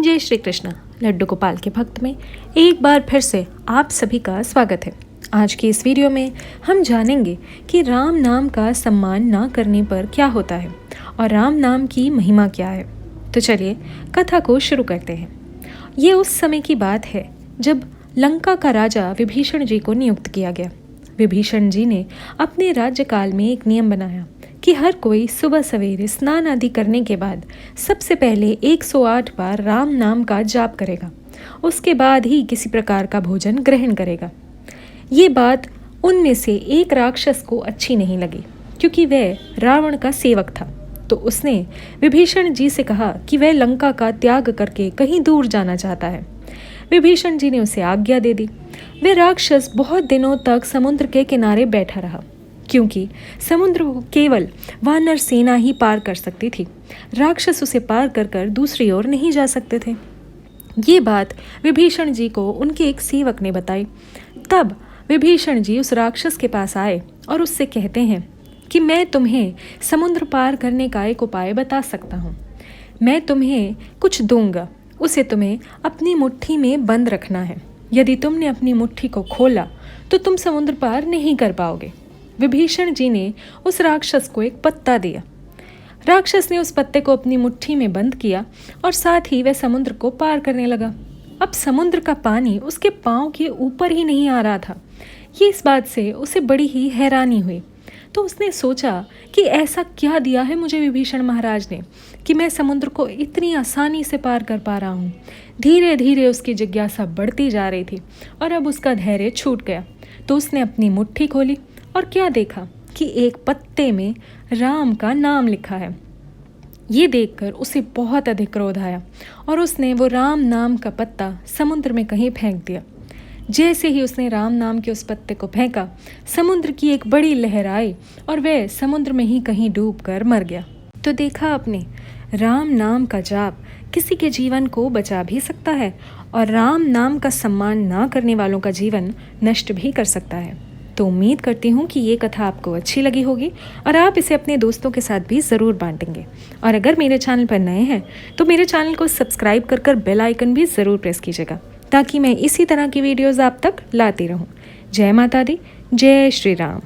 जय श्री कृष्ण। लड्डू गोपाल के भक्त में एक बार फिर से आप सभी का स्वागत है। आज की इस वीडियो में हम जानेंगे कि राम नाम का सम्मान ना करने पर क्या होता है और राम नाम की महिमा क्या है। तो चलिए कथा को शुरू करते हैं। ये उस समय की बात है जब लंका का राजा विभीषण जी को नियुक्त किया गया। विभीषण जी ने अपने राज्यकाल में एक नियम बनाया कि हर कोई सुबह सवेरे स्नान आदि करने के बाद सबसे पहले 108 बार राम नाम का जाप करेगा। उसके बाद ही किसी प्रकार का भोजन ग्रहण करेगा। ये बात उनमें से एक राक्षस को अच्छी नहीं लगी, क्योंकि वह रावण का सेवक था। तो उसने विभीषण जी से कहा कि वह लंका का त्याग करके कहीं दूर जाना चाहता है। विभीषण जी ने उसे आज्ञा दे दी। वह राक्षस बहुत दिनों तक समुद्र के किनारे बैठा रहा, क्योंकि समुद्र को केवल वानर सेना ही पार कर सकती थी। राक्षस उसे पार कर दूसरी ओर नहीं जा सकते थे। ये बात विभीषण जी को उनके एक सेवक ने बताई। तब विभीषण जी उस राक्षस के पास आए और उससे कहते हैं कि मैं तुम्हें समुद्र पार करने का एक उपाय बता सकता हूँ। मैं तुम्हें कुछ दूंगा, उसे तुम्हें अपनी मुट्ठी में बंद रखना है। यदि तुमने अपनी मुट्ठी को खोला तो तुम समुद्र पार नहीं कर पाओगे। विभीषण जी ने उस राक्षस को एक पत्ता दिया। राक्षस ने उस पत्ते को अपनी मुट्ठी में बंद किया और साथ ही वह समुद्र को पार करने लगा। अब समुद्र का पानी उसके पांव के ऊपर ही नहीं आ रहा था। ये इस बात से उसे बड़ी ही हैरानी हुई। तो उसने सोचा कि ऐसा क्या दिया है मुझे विभीषण महाराज ने कि मैं समुद्र को इतनी आसानी से पार कर पा रहा हूँ। धीरे धीरे उसकी जिज्ञासा बढ़ती जा रही थी और अब उसका धैर्य छूट गया। तो उसने अपनी मुट्ठी खोली और क्या देखा कि एक पत्ते में राम का नाम लिखा है। ये देखकर उसे बहुत अधिक क्रोध आया और उसने वो राम नाम का पत्ता समुद्र में कहीं फेंक दिया। जैसे ही उसने राम नाम के उस पत्ते को फेंका, समुद्र की एक बड़ी लहर आई और वह समुद्र में ही कहीं डूबकर मर गया। तो देखा आपने, राम नाम का जाप किसी के जीवन को बचा भी सकता है और राम नाम का सम्मान ना करने वालों का जीवन नष्ट भी कर सकता है। तो उम्मीद करती हूँ कि ये कथा आपको अच्छी लगी होगी और आप इसे अपने दोस्तों के साथ भी ज़रूर बांटेंगे। और अगर मेरे चैनल पर नए हैं तो मेरे चैनल को सब्सक्राइब कर बेल आइकन भी ज़रूर प्रेस कीजिएगा, ताकि मैं इसी तरह की वीडियोज़ आप तक लाती रहूँ। जय माता दी, जय श्री राम।